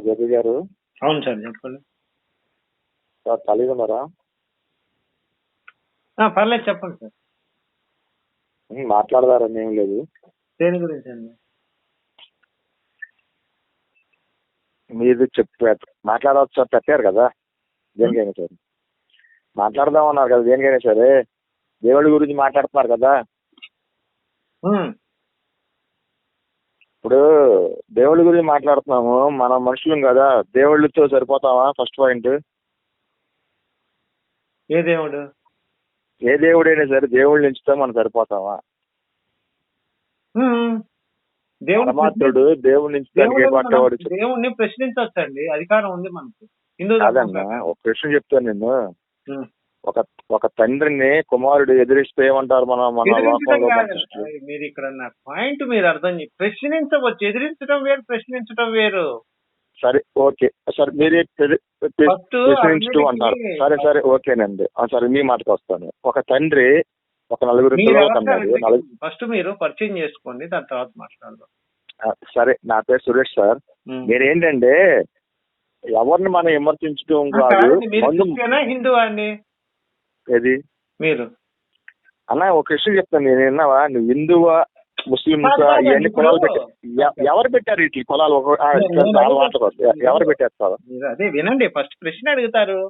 జగన్ గారు. అవును సార్, చెప్పండి. సార్ ఖాళీగా ఉన్నారా? పర్లేదు, చెప్పండి సార్. మాట్లాడదారని ఏం లేదు. దేని గురించి అండి? మీరు మాట్లాడవచ్చు సార్, పెట్టారు కదా దేనికైనా సరే మాట్లాడదామన్నారు కదా, దేనికైనా సరే దేవుడి గురించి మాట్లాడుతున్నారు కదా. ఇప్పుడు దేవుడి గురించి మాట్లాడుతున్నాము, మనం మనుషులం కదా, దేవుళ్ళతో సరిపోతామా? First point. ఏ దేవుడు? ఏ దేవుడైనా సరే దేవుళ్ళు ఎంచుతా మనం సరిపోతామా? పరమాత్ముడు దేవుడిని దేవుడిని ప్రశ్నించవచ్చండి, అధికారం ఉంది మనకు. కాదన్నా, ఒక ప్రశ్న చెప్తాను నేను. ఒక తండ్రిని కుమారుడు ఎదిరిస్తే ఏమంటారు? మీరు ఇక్కడ నా పాయింట్ మీరు అర్థం ప్రశ్నించవచ్చు. ఎదిరించడం వేరు, ప్రశ్నించడం వేరు. సరే, ఓకే సార్, మీరే ప్రశ్నించడం అంటారు. సరే సరే, ఓకేనండి. సరే, మీ మాటకు వస్తాను. ఒక తండ్రి ఒక నలుగురు ఫస్ట్ మీరు పరిచయం చేసుకోండి, దాని తర్వాత మాట్లాడదాం. సరే, నా పేరు సురేష్ సార్. మీరేంటంటే ఎవరిని మనం విమర్శించడం కాదు. హిందూ అండి ఏది మీరు అన్న? ఒక విషయం చెప్తాను, నేను విన్నావా? నువ్వు హిందువా ముస్లింసా? ఇవన్నీ కులాలు ఎవరు పెట్టారు? ఇట్లా కులాలు ఎవరు పెట్టారు సార్? అదే వినండి, ఫస్ట్ ప్రశ్న అడుగుతారు.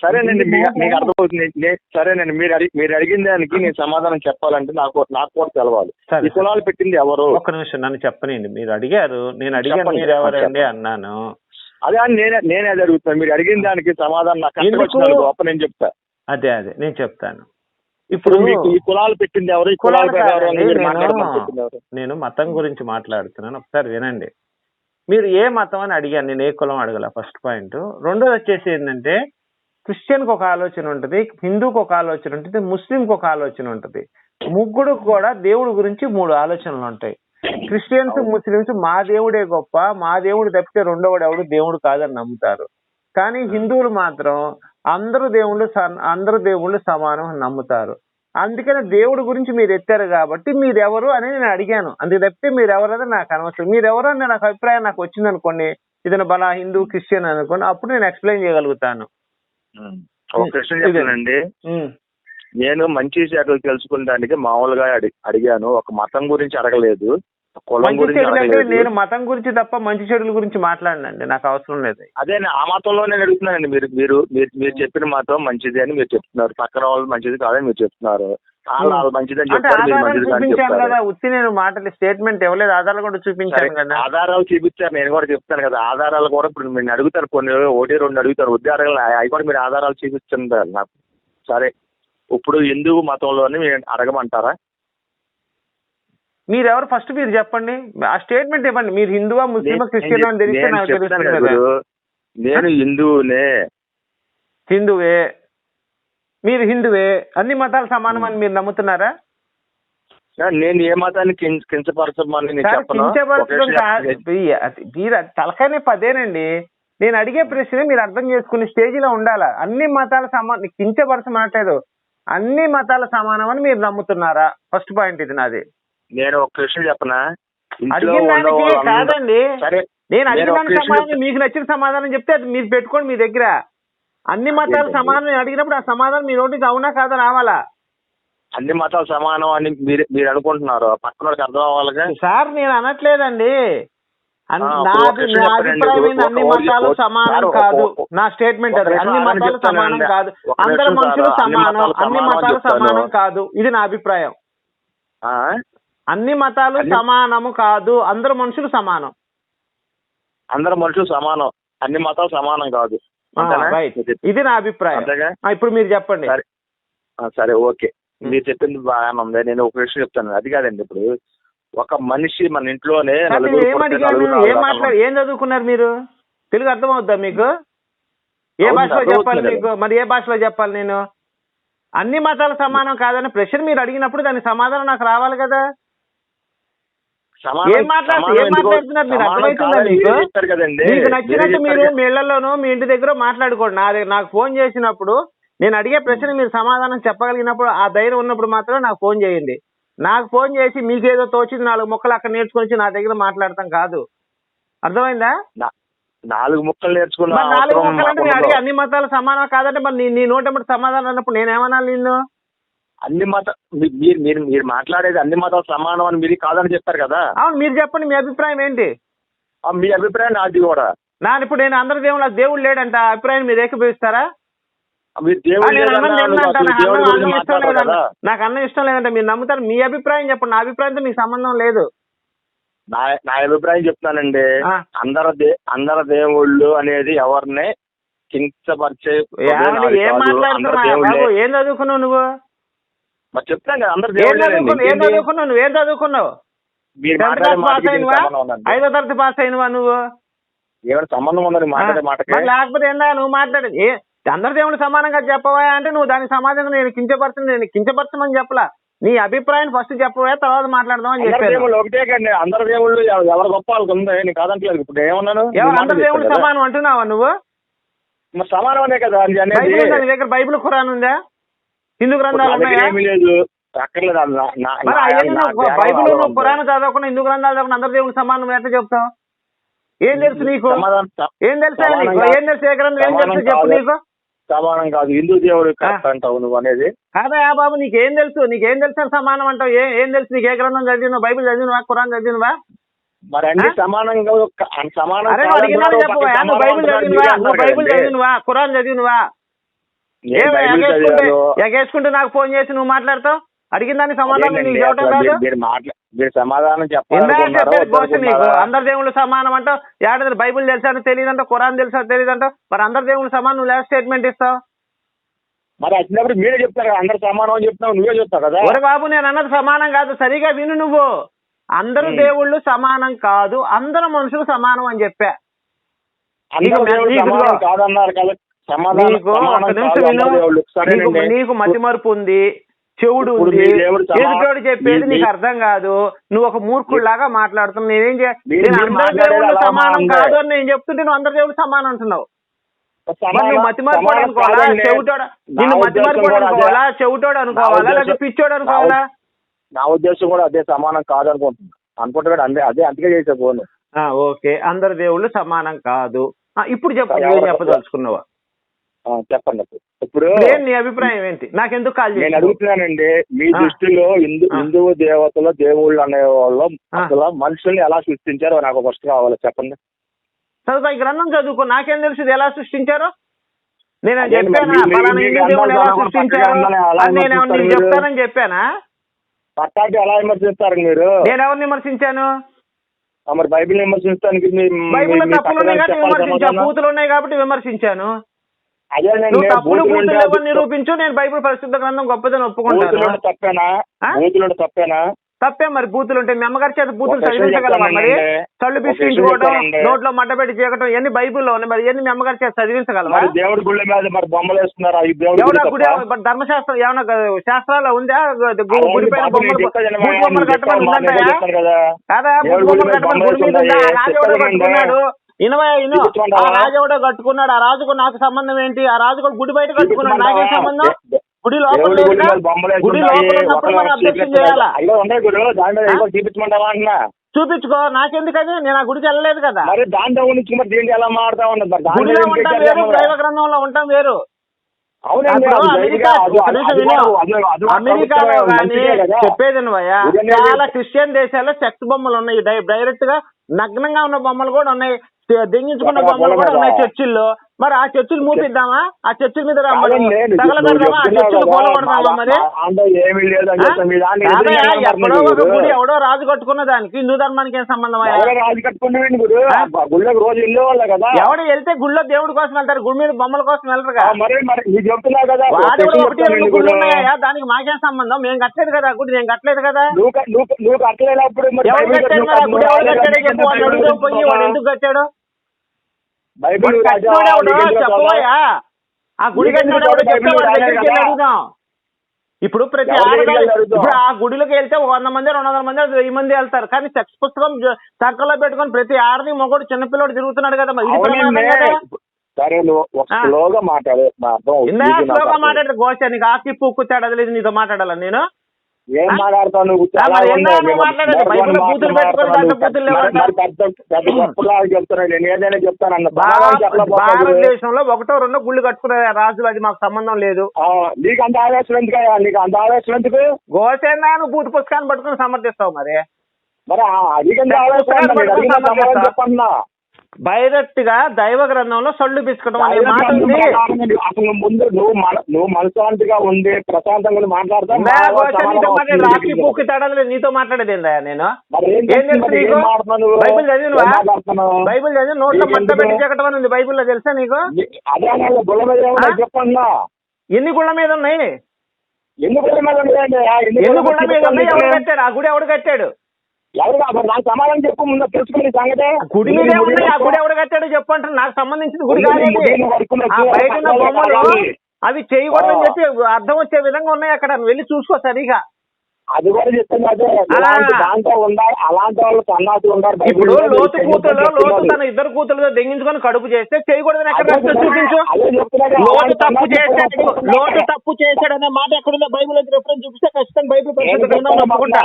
సరేనండి, మీకు అర్థమవుతుంది. సరేనండి, మీరు అడిగిన దానికి నేను సమాధానం చెప్పాలంటే నాకు కూడా తెలవాలి. ఈ కులాలు పెట్టింది ఎవరు? ఒక్క నిమిషం, నన్ను చెప్పనండి. మీరు అడిగారు, నేను అడిగాను, మీరు ఎవరండి అన్నాను. అదే నేనే అది అడుగుతాను. మీరు అడిగిన దానికి సమాధానం నాకు గొప్ప నేను చెప్తా. అదే నేను చెప్తాను. ఇప్పుడు ఈ కులాలు పెట్టింది ఎవరు? ఈ కులాలు నేను మతం గురించి మాట్లాడుతున్నాను, ఒకసారి వినండి. మీరు ఏ మతం అని అడిగాను, నేను ఏ కులం అడగల. First point. రెండోది వచ్చేసి ఏంటంటే, క్రిస్టియన్కి ఒక ఆలోచన ఉంటుంది, హిందూకి ఒక ఆలోచన ఉంటుంది, ముస్లింకి ఒక ఆలోచన ఉంటుంది. ముగ్గురు కూడా దేవుడి గురించి 3 ఆలోచనలు ఉంటాయి. క్రిస్టియన్స్, ముస్లింస్ మా దేవుడే గొప్ప, మా దేవుడు తప్పితే రెండోవాడు ఎవడు దేవుడు కాదని నమ్ముతారు. కానీ హిందువులు మాత్రం అందరూ దేవుళ్ళు సమానం అని నమ్ముతారు. అందుకని దేవుడి గురించి మీరు ఎత్తారు కాబట్టి మీరెవరు అని నేను అడిగాను. అందుకు తప్పితే మీరెవరని నాకు అనవసరం. మీరెవరు అని నాకు అభిప్రాయం నాకు వచ్చింది అనుకోండి, ఇతను బలా హిందూ క్రిస్టియన్ అనుకోండి, అప్పుడు నేను ఎక్స్ప్లెయిన్ చేయగలుగుతాను. ఒక ప్రశ్న చెప్పానండి. నేను మంచి చెడులు తెలుసుకునేదానికి మామూలుగా అడిగాను, ఒక మతం గురించి అడగలేదు. నేను మతం గురించి తప్ప మంచి చెడుల గురించి మాట్లాడినండి, నాకు అవసరం లేదు. అదే ఆ మతంలో నేను అడుగుతున్నానండి. మీరు చెప్పిన మతం మంచిది అని మీరు చెప్తున్నారు, పక్కన వాళ్ళు మంచిది కాదని మీరు చెప్తున్నారు. వాళ్ళు మంచిదని చూపించాను కదా, ఉత్తి నేను మాటలు స్టేట్మెంట్ ఇవ్వలేదు, ఆధారాలు కూడా చూపించాను కదా. ఆధారాలు చూపించారు, నేను కూడా చెప్తాను కదా. ఆధారాలు కూడా ఇప్పుడు మీరు అడుగుతారు, కొన్ని 1-2 అడుగుతారు, ఉద్యోగాలు అవి కూడా మీరు ఆధారాలు చూపించారు నాకు. సరే, ఇప్పుడు హిందూ మతంలోని మీరు అడగమంటారా? మీరెవరు ఫస్ట్ మీరు చెప్పండి, ఆ స్టేట్మెంట్ ఇవ్వండి. మీరు హిందువా ముస్లిమా క్రిస్టియన్ అని తెలిస్తే నాకు తెలుస్తుంది. నేను హిందువే, మీరు హిందువే, అన్ని మతాలు సమానం అని మీరు నమ్ముతున్నారా? నేను ఏ మతాన్ని కించపరచమని మీరు తలకాయనే పదేనండి. నేను అడిగే ప్రశ్న మీరు అర్థం చేసుకునే స్టేజిలో ఉండాలా. అన్ని మతాల కించపరచమనట్లేదు, అన్ని మతాల సమానం అని మీరు నమ్ముతున్నారా? ఫస్ట్ పాయింట్ ఇది నాది. నేను ఒక క్వశ్చన్ చెప్పనా? అడిగిన దానికి కాదండి, నేను అడిగిన దానికి సమాధానం మీకు నచ్చిన సమాధానం చెప్తే అది మీరు పెట్టుకోండి మీ దగ్గర. అన్ని మతాలు సమానం అడిగినప్పుడు ఆ సమాధానం మీ నోటికి అవునా కాదా రావాలా? అన్ని మతాలు సమానం అని మీరు అనుకుంటున్నారు, పక్కన అర్థం అవ్వాలిగా సార్. నేను అనట్లేదండి, నా అభిప్రాయం అన్ని మతాలు సమానం కాదు. నా స్టేట్మెంట్ అది, అన్ని మతాలు సమానం కాదు, అందరు మనుషులు సమానం, అన్ని మతాలు సమానం కాదు, ఇది నా అభిప్రాయం. అన్ని మతాలు సమానము కాదు, అందరు మనుషులు సమానం. అందరు మనుషులు సమానం, అన్ని మతాలు సమానం కాదు, ఇది నా అభిప్రాయం. ఇప్పుడు మీరు చెప్పండి. సరే, ఓకే, మీరు చెప్పింది బాగానే ఉంది. నేను ఒక విషయం చెప్తాను, అది కాదండి. ఇప్పుడు ఒక మనిషి మన ఇంట్లోనే ఏం చదువుకున్నారు మీరు? తెలుగు అర్థమవుద్దా మీకు? ఏ భాషలో చెప్పాలి మీకు? మరి ఏ భాషలో చెప్పాలి నేను? అన్ని మతాలు సమానం కాదని ప్రశ్న మీరు అడిగినప్పుడు దానికి సమాధానం నాకు రావాలి కదా. ఏం మాట్లాడుతున్నారు మీరు? అర్థమవుతుందా మీకు? మీకు నచ్చినట్టు మీరు మీ ఇళ్లలోనూ మీ ఇంటి దగ్గర మాట్లాడుకోండి. నాకు ఫోన్ చేసినప్పుడు నేను అడిగే ప్రశ్న మీరు సమాధానం చెప్పగలిగినప్పుడు, ఆ ధైర్యం ఉన్నప్పుడు మాత్రం నాకు ఫోన్ చేయండి. నాకు ఫోన్ చేసి మీకేదో తోచింది 4 ముక్కలు అక్కడ నేర్చుకొని నా దగ్గర మాట్లాడతాం కాదు. అర్థమైందా? 4 ముక్కలు నేర్చుకున్నా. మరి 4 ముక్కలు అంటే నేను అడిగే అన్ని మతాలు సమానం కాదంటే మరి నీ నోటెంబడి సమాధానం అన్నప్పుడు నేనేమనాలి నిన్ను? అన్ని మత మీరు మాట్లాడేది అన్ని మతాలు సమానం అని మీరు కాదని చెప్పారు కదా. అవును, మీరు చెప్పండి మీ అభిప్రాయం ఏంటి? మీ అభిప్రాయం నాది కూడా. ఇప్పుడు నేను అందరి దేవుడు లేడంట, అభిప్రాయం మీరు ఏకీభవిస్తారా? మీరు దేవుడు నాకు అన్నం ఇష్టం లేదంటే మీరు నమ్ముతారు? మీ అభిప్రాయం చెప్పండి, నా అభిప్రాయంతో మీకు సంబంధం లేదు. నా అభిప్రాయం చెప్తానండి. అందరు దేవుళ్ళు అనేది ఎవరిని కించపరిచే ఏం మాట్లాడుతున్నావు? ఏం చదువుకున్నావు నువ్వు? మరి చెప్తాను కదా, అందరు ఏం చదువుకున్నావు? నువ్వేం చదువుకున్నావు? 5వ తరగతి పాస్ అయినవా నువ్వు? ఏమైనా సంబంధం ఉందని మాట్లాడే మాట? లేకపోతే ఏందా నువ్వు మాట్లాడేది? అందరు దేవుళ్ళు సమానంగా చెప్పవా అంటే నువ్వు దానికి సమాధానం నేను కించపరచమని చెప్పలా. నీ అభిప్రాయం ఫస్ట్ చెప్పవా, తర్వాత మాట్లాడదాం అని చెప్పాను. ఒకటే కండి, అందరు దేవుళ్ళు ఎవరు గొప్ప వాళ్ళకి ఉంది, నీకు కాదంటలేదు. ఇప్పుడు ఏమన్నాను? అందరు దేవుళ్ళు సమానం అంటున్నావా నువ్వు? సమానం అనే కదా నీ దగ్గర బైబిల్ ఖురాన్ ఉందా? హిందూ గ్రంథాలు ఉన్నాయా? బైబిల్ ఖురాన్ చదవకుండా హిందూ గ్రంథాలు చదవకుండా అందరు దేవుళ్ళు సమానం ఎట్లా చెప్తావు? ఏం తెలుసు నీకు? ఏం తెలుసా నీకు? ఏం తెలుసు? ఏ గ్రంథం ఏం తెలుసు చెప్పు నీకు? సమానం కాదు, హిందూ దేవుడు అంటావు నువ్వు అనేది. కాదా బాబు, నీకేం తెలుసు? నీకేం తెలుసు సమానం అంటావు? ఏం తెలుసు నీకు? ఏ గ్రంథం చదివినవా? బైబిల్ చదివినవా? ఖురాన్ చదివినవా? మరి అన్ని సమానంగా బైబిల్ చదివినవా? ఖురాన్ చదివినవా? ఎగేసుకుంటూ నాకు ఫోన్ చేసి నువ్వు మాట్లాడతావు? అడిగిన దానికి సమాధానం నీకు చెప్పడం కాదు. సమాధానం నీకు అందరు దేవుళ్ళు సమానం అంటావు. ఏడాది బైబిల్ తెలుసా తెలియదంట, ఖురాన్ తెలుసా తెలియదంట. మరి అందరు దేవుళ్ళు సమానం నువ్వు ఎలా స్టేట్మెంట్ ఇస్తావు? మరి వచ్చినప్పుడు మీరే చెప్తారు కదా అందరు సమానం అని చెప్తావు, నువ్వే చెప్తావు కదా. ఒరే బాబు, నేను అన్నది సమానం కాదు, సరిగా విను నువ్వు. అందరు దేవుళ్ళు సమానం కాదు, అందరు మనుషులు సమానం అని చెప్పా. నీకు మతిమరుపు ఉంది, చెవుడు ఉంది, ఎదుటోడు చెప్పేది నీకు అర్థం కాదు. నువ్వు ఒక మూర్ఖుడిలాగా మాట్లాడుతున్నావు. నేనేం నేను అందరి దేవుళ్ళు సమానం కాదు అని నేను చెప్తుంటే నువ్వు అందరి దేవుళ్ళు సమానం అంటున్నావు. నువ్వు మతిమరుపోడు అనుకోవాలా? నిన్ను మతిమరుపోడు అనుకోవాలా? చెవుటోడు అనుకోవాలా? లేకపోతే పిచ్చోడు అనుకోవాలా? నా ఉద్దేశం కూడా అదే, సమానం కాదు అనుకుంటున్నాడు. అదే అందుకే చేసే ఫోన్. ఓకే, అందరు దేవుళ్ళు సమానం కాదు. ఇప్పుడు చెప్పు, ఏం చెప్పదలుచుకున్నావా? చెప్పండి. ఇప్పుడు నీ అభిప్రాయం ఏంటి? నాకెందుకు కాల్ చేసి? నేను అడుగుతున్నానండి, మీ దృష్టిలో హిందూ దేవతలు దేవుళ్ళు అనే వాళ్ళు అసలు మనుషుల్ని ఎలా సృష్టించారో నాకు ఫస్ట్ కావాలి, చెప్పండి. చదువు, ఈ గ్రంథం చదువుకో, నాకేం తెలుసు ఎలా సృష్టించారో? నేను చెప్పానా దేవుడు ఎలా సృష్టించారు? నేను చెప్తానని చెప్పానా? పట్టాకి ఎలా విమర్శిస్తారు మీరు? నేను ఎవరిని విమర్శించాను? మరి బైబిల్ విమర్శించడానికి బైబిల్లో తప్పులు ఉన్నాయి కాబట్టి విమర్శించాను, బూతులు ఉన్నాయి కాబట్టి విమర్శించాను. నువ్వు తప్పులు బూతులు లేవని నిరూపించు, నేను బైబిల్ పరిశుద్ధ గ్రంథం గొప్పదని ఒప్పుకుంటాను. తప్పేనా? తప్పే. మరి బూతులు ఉంటే మీ అమ్మగారి చేత బూతులు చదివించగలవా? మరి కళ్ళు పిసికించుకోవడం, నోట్లో మడ్డబెట్టి చీకటం ఇవన్నీ బైబిల్లో ఉన్నాయి. మరి ఇవన్నీ మీ అమ్మగారి చేత చదివించగలవా? దేవుడి గుళ్ళ మీద మరి బొమ్మలు వేస్తున్నారు. ధర్మశాస్త్రం ఏమన్నా శాస్త్రాలు ఉందా? గుడి పైన బొమ్మలు కట్టమని ఉందంటాయా? కాదా? బొమ్మలు కట్టమని గుడి మీద ఉందా? రాజు కట్టుకున్నాడు. ఆ రాజు ఎవడో కట్టుకున్నాడు. ఆ రాజుకు నాకు సంబంధం ఏంటి? ఆ రాజు కూడా గుడి బయట కట్టుకున్నాడు, నాకేం సంబంధం? గుడి లోపల గుడి లోపల ఉన్నప్పుడు మనం అబ్జెక్షన్ చేయాలా? చూపించుకో, నాకెందుకు? అది నేను ఆ గుడికి వెళ్ళలేదు కదా. గుడిలో ఉంటాం వేరు, దైవ గ్రంథంలో ఉంటాం వేరు. అమెరికాలో కానీ చెప్పేది నువ్వయ్యా, చాలా క్రిస్టియన్ దేశాల్లో సెక్స్ బొమ్మలు ఉన్నాయి, డైరెక్ట్ గా నగ్నంగా ఉన్న బొమ్మలు కూడా ఉన్నాయి, దెంగించుకున్న బొమ్మలు కూడా ఉన్నాయి చర్చిల్లో. మరి ఆ చర్చిలు మూపిద్దామా? ఆ చర్చిల మీద తగలబెడదామా? ఆ చర్చిలు కూలగొడదామా? మరి ఎక్కడో ఒక గుడి ఎవడో రాజు కట్టుకున్న దానికి హిందూ ధర్మానికి ఏం సంబంధం? ఎవడు వెళ్తే గుళ్ళో దేవుడి కోసం వెళ్తారు, గుడి మీద బొమ్మల కోసం వెళ్ళరు కదా. వాడు కూడా 1-2 గుళ్ళు ఉన్నాయా? దానికి మాకేం సంబంధం? మేము కట్టలేదు కదా గుడి, నేను కట్టలేదు కదా. ఎవరు కట్టాడు? గుడి ఎవరు కట్టాడో చెప్పు, వాడు అడుగుదాం పోయి, వాడు ఎందుకు కట్టాడు? చెప్పబోయా, ఆ గుడి కట్టినాడు ఎవడో చెప్తే వాడి దగ్గరికి అడుగుదాం. ఇప్పుడు ప్రతి ఇప్పుడు ఆ గుడిలోకి వెళ్తే 100 మంది 200 మంది 1000 మంది వెళ్తారు, కానీ సెక్స్ పుస్తకం చక్కలో పెట్టుకొని ప్రతి ఆడది మొగోడు చిన్నపిల్లడు తిరుగుతున్నాడు కదా. స్లోగా మాట్లాడే గోచ నీకు ఆకి పూకుతాడు, అది లేదు నీతో మాట్లాడాలా నేను? ఏం మాట్లాడతావు నువ్వు? మరి మాట్లాడేది బైబిల్ బూతులు పెట్టుకొని దాంట్లో బూతులు పెద్ద గొప్పలాగా చెప్తున్నాను. నేను ఏదైనా చెప్తాను అన్న. భారతదేశంలో ఒకటో రెండో గుళ్ళు కట్టుకునే రాజులు, అది మాకు సంబంధం లేదు. నీకు అంత ఆవేశం ఎందుకు? నీకు అంత ఆవేశం ఎందుకు? గోసేనా నువ్వు బూతు పుస్తకాన్ని పట్టుకుని సమర్థిస్తావు. మరి అధికంగా చెప్పన్నా డైరెక్ట్ గా దైవ గ్రంథంలో సొల్లు పిసుకడం అనే మాట ఉంది. అసలు ముందు నువ్వు మనశాంతిగా ఉండి ప్రశాంతంగా మాట్లాడతావు. రాత్రి పూకి తేడాలి నీతో మాట్లాడేది ఏందా? నేను ఏం తెలుసు నీకు? బైబిల్ చదివినవా? బైబిల్ చదివి నోట్లో మంట పెట్టి చెక్కటం అని ఉంది బైబిల్లో, తెలుసా నీకు? చెప్పన్నా ఎన్ని గుళ్ళ మీద ఉన్నాయి? ఎన్ని గుళ్ళ మీద ఉన్నాయి? ఎవరు కట్టాడు? ఆ గుడి ఎవడు కట్టాడు? నాకు సమాధానం చెప్పు. ముందు తెలుసుకుని సంగతే. గుడి మీద ఉన్నాయి. ఆ గుడి ఎవడు కట్టాడో చెప్పు అంటారు. నాకు సంబంధించిన గుడి కాదు. బయట ఉన్న బొమ్మలు అవి చేయకూడదని చెప్పి అర్థం వచ్చే విధంగా ఉన్నాయి. అక్కడ వెళ్ళి చూసుకో సరిగా. అది కూడా చెప్తున్నది. దాంట్లో ఉండాలి అలాంటి వాళ్ళు సన్నాసి ఉండాలి. ఇప్పుడు లోతు తన ఇద్దరు కూతురుతో దెంగించుకొని కడుపు చేస్తే చేయకూడదని ఎక్కడ చూపించు. లోతు తప్పు చేశాడనే మాట ఎక్కడుందో బైబిల్ రిఫరెన్స్ చూపిస్తే ఖచ్చితంగా బైబిల్ పరిశుద్ధ గ్రంథం ఒప్పుకుంటా.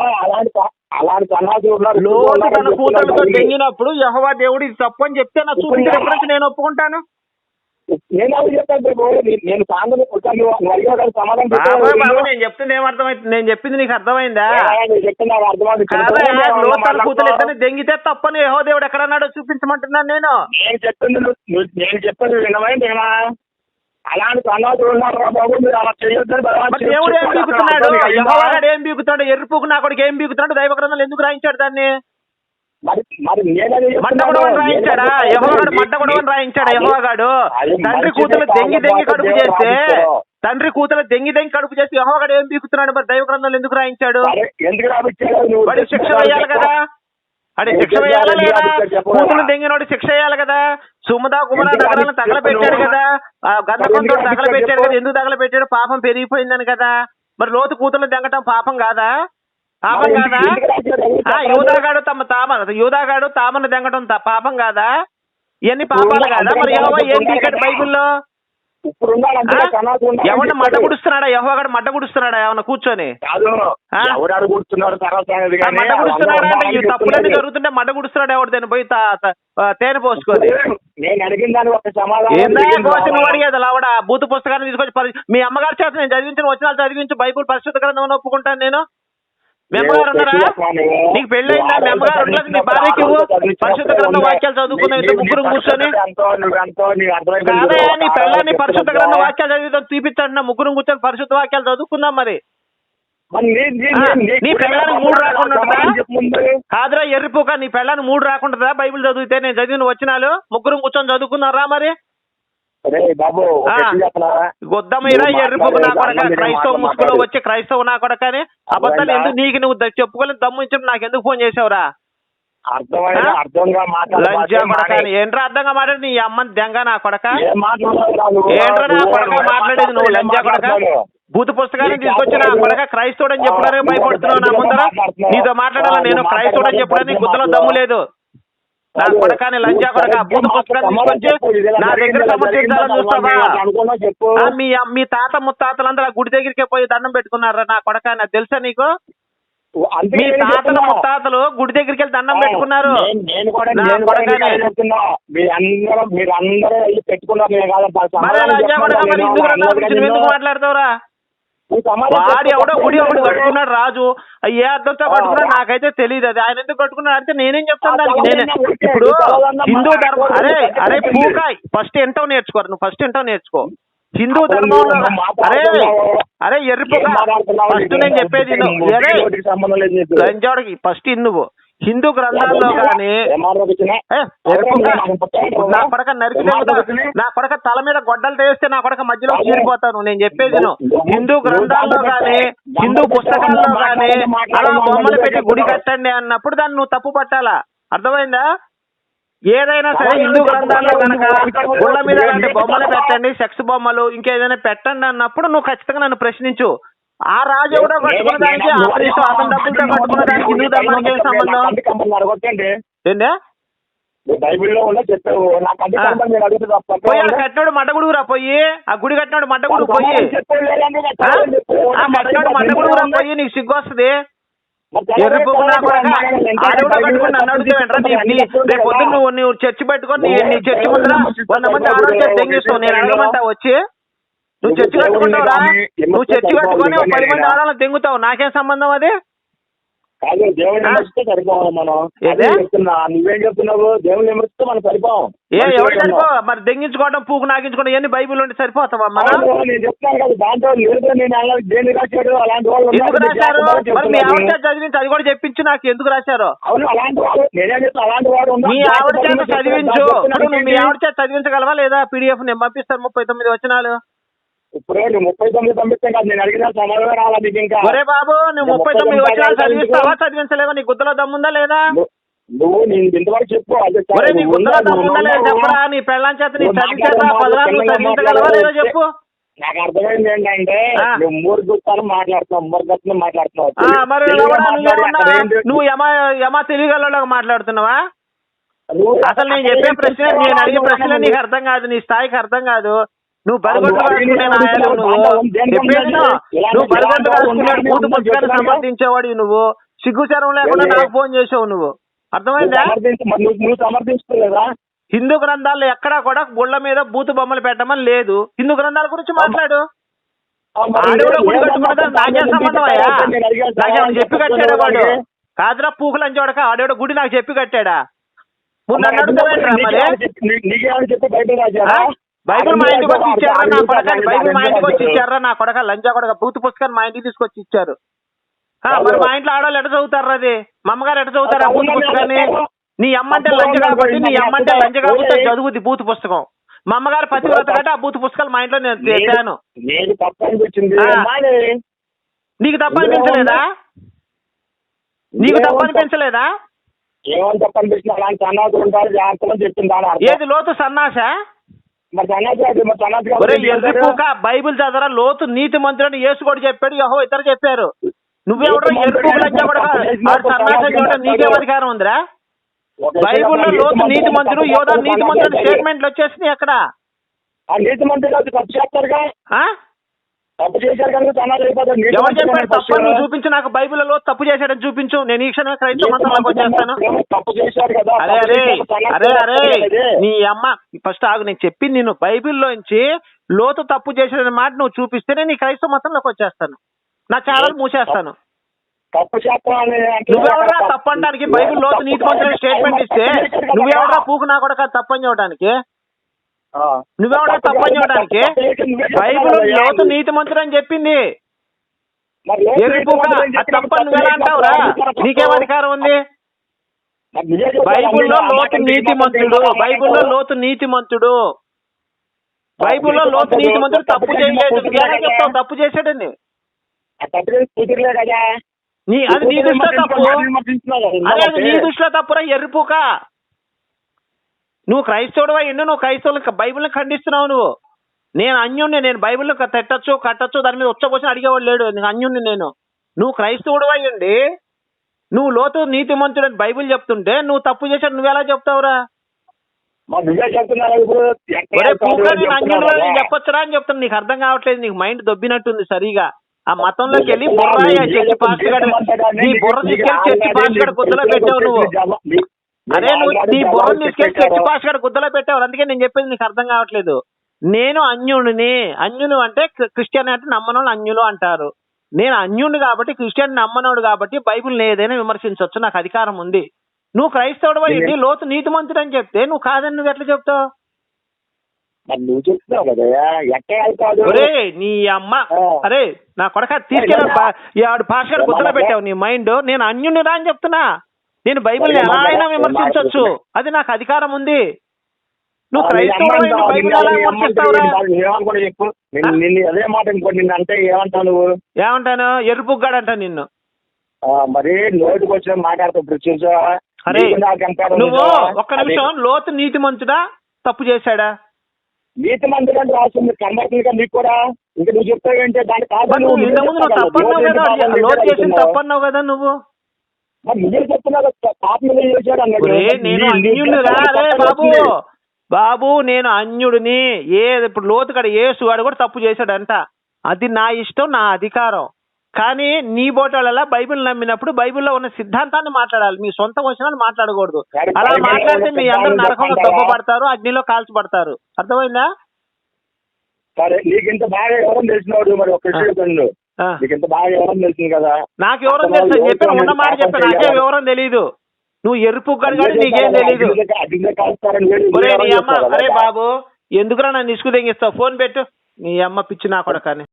లోతు తన కూతురుతో దెంగినప్పుడు యెహోవా దేవుడు ఇది తప్పు అని చెప్తే నాకు చూపించే రిఫరెన్స్ నేను ఒప్పుకుంటాను. నేను చెప్తుంది ఏమర్థమైంది? నేను చెప్పింది నీకు అర్థమైందా? లోతు కూతురు ఇద్దరిని దెంగితే తప్పని యెహోవా దేవుడు ఎక్కడన్నాడో చూపించమంటున్నాను నేను. చెప్పేది వినమైనా అలాంటి సన్నాసులు ఉన్నారు బాబు. మీరు అలా చేయొద్దని దేవుడు ఏం బీగుతున్నాడు? యెహోవా గారు ఏం బీగుతున్నాడు? ఎరుపుకు నా కొడుకు ఏం బీగుతున్నాడు? దైవ గ్రంథంలో ఎందుకు రాయించాడు దాన్ని? మడ్డగొడవని రాయించాడా? యెహోవా గారు మడ్డగొడవని రాయించాడా? యెహోవా గారు తండ్రి కూతురు దెంగి కడుపు చేస్తే యెహోవా గారు ఏం బీగుతున్నాడు? మరి దైవ గ్రంథంలో ఎందుకు రాయించాడు? వాడి శిక్ష వేయాలి కదా. అదే శిక్ష వేయాలా లేదా? కూతురు దెంగినోడు శిక్ష వేయాలి కదా. సుమదా కుమరా నగరాలను తగలబెట్టాడు కదా. గంధకంతో తగలబెట్టాడు కదా. ఎందుకు తగలబెట్టాడు? పాపం పెరిగిపోయిందని కదా. మరి లోతు కూతురు దెంగటం పాపం కాదా? పాపం కాదా? యూదాగాడు తామను దెంగటం పాపం కాదా? ఇవన్నీ పాపాలు కాదా? మరి యెహోవా ఏం బీకాడు బైబిల్లో? ఎవరిని మడ్డగుడుస్తున్నాడా? యెహోవా గారు మడ్డగుడుస్తున్నాడా ఏమన్నా కూర్చొని? మడ్డగుడుస్తున్నాడా అంటే ఈ తప్పులన్నీ జరుగుతుంటే మడ్డగుడుస్తున్నాడు ఎవడు? దాన్ని పోయి తేనె పోసుకొని నువ్వు అడిగేది లావడ బూతు పుస్తకాన్ని తీసుకొచ్చి మీ అమ్మగారి చేత నేను చదివించిన వచనాలు చదివించి బైబుల్ పరిశుద్ధ గ్రంథం ఒప్పుకుంటాను నేను. మీ అమ్మగారు ఉన్నారా? నీకు పెళ్ళయిందా? మీ అమ్మగారు ఉండలేదు. నీ భార్యకి పరిశుద్ధ గ్రంథ వాక్యాలు చదువుకున్న ముగ్గురు కూర్చొని కాదే నీ పెళ్ళాన్ని పరిశుద్ధ గ్రంథ వాక్యాలు చదివిద్దాం చూపించండి. ముగ్గురు కూర్చొని పరిశుద్ధ వాక్యాలు చదువుకుందాం. మరి నీ పెళ్ళానికి 3 రాకుండా కాదురా ఎర్రిపోక. నీ పెళ్ళానికి 3 రాకుండా బైబిల్ చదివితే నేను చదివిన వచనాలు ముగ్గురు కూర్చొని చదువుకున్నారా? మరి గొద్దమీరా ఎర్రిపోకు నా కొడక. క్రైస్తవ ముసుగులో వచ్చి క్రైస్తవ నా కొడక అని అబద్ధాలు ఎందుకు? నీకు నువ్వు చెప్పుకోలేని దమ్ము ఇచ్చి నాకు ఎందుకు ఫోన్ చేసావురా? లంచా కొడక ఏంట్రా అర్థంగా మాట్లాడి నీ అమ్మని దెంగ నా కొడక. ఏంట్రా నా కొడక మాట్లాడేది నువ్వు? లంచా కొడక బూతు పుస్తకాన్ని తీసుకొచ్చి నా కొడక క్రైస్తవుడు అని చెప్పడానికి భయపడుతున్నావు నా ముందర. నీతో మాట్లాడాలా నేను? క్రైస్తవుడు అని చెప్పడానికి గుద్దలో దమ్ము లేదు నా కొడకాని. లంచా కొడక బూతు పుస్తకాన్ని తీసుకొచ్చి నా దగ్గర సమర్థించాలని చూస్తావా? మీ తాత ముత్తాతలందరూ ఆ గుడి దగ్గరికే పోయి దండం పెట్టుకున్నారా నా కొడక? నాకు తెలుసా నీకు? మీ తాతల ముత్తాతలు గుడి దగ్గరికి వెళ్ళి దండం పెట్టుకున్నారు. ఎందుకు మాట్లాడతావురా? వాడు ఎవడో గుడి ఒకటి కట్టుకున్నాడు రాజు. ఏ అర్థంతో కట్టుకున్నాడు నాకైతే తెలియదు. అది ఆయన ఎందుకు కట్టుకున్నాడు అంటే నేనేం చెప్తాను దానికి. నేనే ఇప్పుడు హిందూ ధర్మం అరే పూకాయ్ ఫస్ట్ ఏంటో నేర్చుకోరు. నువ్వు ఫస్ట్ ఏంటో నేర్చుకో. హిందూ ధర్మంలో అరే ఎర్రిపోక ఫస్ట్ నేను చెప్పేది లంజాడికి ఫస్ట్ నువ్వు హిందూ గ్రంథాల్లో కానీ నా కొడక నా కొడక తల మీద గొడ్డలు తెస్తే నా కొడక మధ్యలో చీరిపోతాను. నేను చెప్పేది హిందూ గ్రంథాల్లో కానీ హిందూ పుస్తకాల్లో కానీ అలా బొమ్మలు పెట్టి గుడి కట్టండి అన్నప్పుడు దాన్ని నువ్వు తప్పు పట్టాలా? అర్థమైందా? ఏదైనా సరే హిందూ గ్రంథాల్లో కనుక గుళ్ళ మీద లాంటి బొమ్మలు పెట్టండి, సెక్స్ బొమ్మలు ఇంకేదైనా పెట్టండి అన్నప్పుడు నువ్వు ఖచ్చితంగా నన్ను ప్రశ్నించు. ఆ రాజు ఎవడో కట్టుకున్న దానికి అతని డబ్బులతో కట్టుకున్న దానికి హిందూ ధర్మానికి ఏం సంబంధం? ఏంటంటే బైబిల్లో ఉన్నా చెప్పావు నాకు అంతే నేను అడుగుతున్నా పోయి కట్టినాడు మడ్డగుడుగురా పోయి ఆ గుడి కట్టినాడు మడ్డగుడు పోయి ఆ కట్టినాడు మడ్డగుడుగురా పోయి నీకు సిగ్గు వస్తుంది ఎర్రిపోకుండా ఆడవిడ కట్టుకుని నన్ను అడుగుతావేంట్రా రేపు పొద్దున్న నువ్వు చర్చి పెట్టుకొని నీ చర్చి ముందర 100 మంది ఆడవాళ్ళు తెంగిస్తావు నేను అడగమంటా వచ్చి నువ్వు చర్చి కట్టుకుంటావురా నువ్వు చర్చి కట్టుకొని 10 మంది ఆడవాళ్ళని తెంగుతావు నాకేం సంబంధం అది కాదు దేవుని విమర్శిస్తే సరిపోవాలి మనం నువ్వేం చెప్తున్నావు దేవుని విమర్శిస్తే మనం సరిపోం ఎవరు సరిపో మరి దెంగించుకోవడం పూకు నాగించుకోవడం ఇవన్నీ బైబిల్ ఉండి సరిపోతావా మనం నేను చెప్తాను కదా దాంట్లో లేదు నేను దేని రాశాడు అలాంటి వాళ్ళు ఎందుకు రాశారు మరి మీ ఆవిడ చేత చదివించి అది కూడా చెప్పించి నాకు ఎందుకు రాశారు అవును అలాంటి వాడు నేనేం చెప్తా అలాంటి వాడు మీ ఆవిడ చేత చదివించు ఇప్పుడు మీ ఆవిడ చేత చదివించగలవా లేదా PDF నేను పంపిస్తాను 39 వచనాలు ఇప్పుడు నువ్వు 39 పంపిస్తాను కదా నేను అడిగిన సమాధానం రాలా నీకు ఇంకా ఒరే బాబు నువ్వు 39 వచనాలు చదివిస్తావా చదివించలేవా నీ గుద్దలో దమ్ముందా లేదా నువ్వు నేను ఇంతవరకు చెప్పు ఒరే నీ గుద్దలో దమ్ముందా లేదా చెప్పరా నీ పెళ్ళాం చేత నీ చదివించేత 10 చదివించగలవా లేదా చెప్పు నాకు అర్థమైంది ఏంటంటే నువ్వు మూర్ఖుతాను మాట్లాడుతున్నావు మరి నువ్వు యమా తెలియగలలాగా మాట్లాడుతున్నావా అసలు నేను చెప్పే ప్రశ్న నేను అడిగే ప్రశ్న నీకు అర్థం కాదు నీ స్థాయికి అర్థం కాదు నువ్వు బరిగొడ్లు కాసుకునే నాయాలు నువ్వు బరిగొడ్లు కాసుకున్నాడు బూతు పుస్తకాన్ని సమర్థించేవాడు నువ్వు సిగ్గుచరం లేకుండా నాకు ఫోన్ చేసావు నువ్వు అర్థమైందా నువ్వు సమర్థించుకోలేదా హిందూ గ్రంథాల్లో ఎక్కడా కూడా గుళ్ళ మీద బూతు బొమ్మలు పెట్టమని లేదు హిందూ గ్రంథాల గురించి మాట్లాడు ఆడవిడ గుడి కట్టుకున్నదా నాకేం సంబంధం అయ్యా నాకేమన్నా చెప్పి కట్టాడా వాడు కాదురా పూకులు అంచేవాడక ఆడవిడ గుడి నాకు చెప్పి కట్టాడా ముందు నన్ను అడుగుతావేంట్రా మరి బైబిల్ మా ఇంటికి వచ్చి ఇచ్చారా నా కొడక బైబిల్ మా ఇంటికి వచ్చి ఇచ్చారా నా కొడక లంచా కొడక బూతు పుస్తకాన్ని మా ఇంటికి తీసుకొచ్చి ఇచ్చారు మరి మా ఇంట్లో ఆడవాళ్ళు ఎట చదువుతారు అది మా అమ్మగారు ఎట చదువుతారు ఆ బూతు పుస్తకాన్ని నీ అమ్మంటే లంచ కాబట్టి నీ అమ్మంటే లంచ కాబట్టి చదువుద్ది బూతు పుస్తకం మా అమ్మగారు పతివ్రత కంటే ఆ బూతు పుస్తకాలు మా ఇంట్లో నేను చేశాను నీకు తప్ప అనిపించలేదా నీకు తప్ప అనిపించలేదా ఏది లోతు సన్నాసా బైబిల్ చదవరా లోతు నీతి మంత్రులని యేసు కూడా చెప్పాడు యెహోవా ఇద్దరు చెప్పారు నువ్వెవడో సన్నాసం నీకేం అధికారం ఉందిరా బైబిల్లో లోతు నీతి మంత్రుడు యోధా నీతి మంత్రుడు స్టేట్మెంట్లు వచ్చేసినాయి అక్కడ నీతి మంత్రులు తప్పు చేస్తారుగా తప్పు చేశారు ఎవరు చెప్పారు తప్పు నువ్వు చూపించు నాకు బైబిల్లో తప్పు చేశాడని చూపించు నేను ఈ క్షణమే క్రైస్తవ మతంలోకి వచ్చేస్తాను తప్పు చేశారు కదా అరే నీ అమ్మ ఫస్ట్ ఆగు నేను చెప్పింది నేను బైబిల్లోంచి లోతు తప్పు చేశాడని మాట నువ్వు చూపిస్తేనే నీ క్రైస్తవ మతంలోకి వచ్చేస్తాను నా ఛానల్ మూసేస్తాను నువ్వెవరా తప్పనడానికి బైబిల్ లోతు నీతి మంత్రులు స్టేట్మెంట్ ఇస్తే నువ్వెవరా పూకు నా కూడా తప్పని చెప్పడానికి నువ్వెవడా తప్పని చెప్పడానికి బైబిల్ లోతు నీతి మంత్రుడు అని చెప్పింది తప్పని నువ్వెలా అంటావురా నీకేం అధికారం ఉంది బైబిల్లో లోతు నీతి మంత్రుడు బైబిల్లో లోతు నీతి మంత్రుడు బైబిల్లో లోతు నీతి మంత్రుడు తప్పు చేయలేదు ఎలా చెప్తావు తప్పు చేశాడని అది నీ దృష్టిలో తప్పు అదే నీ దృష్టిలో తప్పురా ఎర్రిపూక నువ్వు క్రైస్తవుడు అయ్యిండు నువ్వు క్రైస్తవులు బైబిల్ని ఖండిస్తున్నావు నువ్వు నేను అన్యుణ్ణి నేను బైబిల్ తిట్టచ్చు కట్టచ్చు దాని మీద వచ్చపోసిన అడిగేవాడు లేడు నేను అన్యుణ్ణి నేను నువ్వు క్రైస్తవుడు అయ్యండి నువ్వు లోతు నీతి మంత్రుడు బైబిల్ చెప్తుంటే నువ్వు తప్పు చేశాడు నువ్వు ఎలా చెప్తావురా నేను అన్యుడు నేను చెప్పొచ్చురా అని చెప్తాను నీకు అర్థం కావట్లేదు నీకు మైండ్ దొబ్బినట్టుంది సరిగా ఆ మతంలోకి వెళ్ళి బుర్ర చర్చి పాస్టర్ గారు నీ బుర్ర తీసుకెళ్ళి చర్చి పాస్టర్ గారు గుద్దలో పెట్టావు నువ్వు అరే నువ్వు నీ బుర్ర తీసుకెళ్ళి చర్చి పాస్టర్ గారు గుద్దలో పెట్టావు అందుకే నేను చెప్పేది నీకు అర్థం కావట్లేదు నేను అన్యుడిని అన్యులు అంటే క్రిస్టియన్ అంటే నమ్మనోళ్ళు అన్యులు అంటారు నేను అన్యుడిని కాబట్టి క్రిస్టియన్ నమ్మనోడు కాబట్టి బైబిల్ని ఏదైనా విమర్శించవచ్చు నాకు అధికారం ఉంది నువ్వు క్రైస్తవుడు అయ్యి లోతు నీతిమంతుడు అని చెప్తే నువ్వు కాదని నువ్వు ఎట్లా చెప్తావు నువ్వు చెప్తున్నావు కదా ఒరే నీ అమ్మ అరే నా కొడక తీసుకెళ్ళి ఆడు పాస్టర్ గుర్తులో పెట్టావు నీ మైండ్ నేను అన్యుని రా అని చెప్తున్నా నేను బైబిల్ ఎలా అయినా విమర్శించవచ్చు అది నాకు అధికారం ఉంది నువ్వు క్రైస్తవుడు బైబిల్ ఎలా విమర్శిస్తావురా అదే మాట నిన్ను అంటే ఏమంటావు నువ్వు ఏమంటాను ఎరుపుగ్గాడు అంటా నిన్ను మరి నోటికి వచ్చిన మాట్లాడుతూ అరే నువ్వు ఒక్క నిమిషం లోతు నీతిమంతుడా తప్పు చేశాడా నీతిమంతుడు అంటే రాస్తుంది కనబడుతుంది నీకు కూడా ఇంకా నువ్వు చెప్తావు ఏంటంటే దాని ఇంతకుముందు నువ్వు తప్పన్నావు కదా లోతు చేసింది తప్పన్నావు కదా నువ్వు మరి నువ్వే చెప్తున్నావు పాప మీద చేశాడు అన్నాడు. ఒరేయ్, నేను అన్యుడురా రే బాబు. బాబు నేను అన్యుడిని. ఇప్పుడు లోతుగాడు యేసుగాడు కూడా తప్పు చేశాడంట. అది నా ఇష్టం, నా అధికారం. కానీ నీ బోటోళ్ళ బైబిల్ నమ్మినప్పుడు బైబిల్లో ఉన్న సిద్ధాంతాన్ని మాట్లాడాలి, మీ సొంత వచనాన్ని మాట్లాడకూడదు. అలా మాట్లాడితే మీ అందరూ నరకంలో దెబ్బపడతారు, అగ్నిలో కాల్చబడతారు. అర్థమైందా? సరే, నీకు ఇంత బాగా ఎవరో తెలిసినవాడు మరి ఒక నీకు ఇంత బాగా ఎవరో తెలిసింది కదా. నాకు ఎవరో తెలుసు అని చెప్పి ఉన్న మాట చెప్పి నాకే వివరం తెలీదు. నువ్వు ఎరుపు గడు నీకేం తెలీదు. నీ అమ్మ, అరే బాబు ఎందుకురా నన్ను ఇసుకు తెంగిస్తావు? ఫోన్ పెట్టు, నీ అమ్మ పిచ్చి నా కొడకని.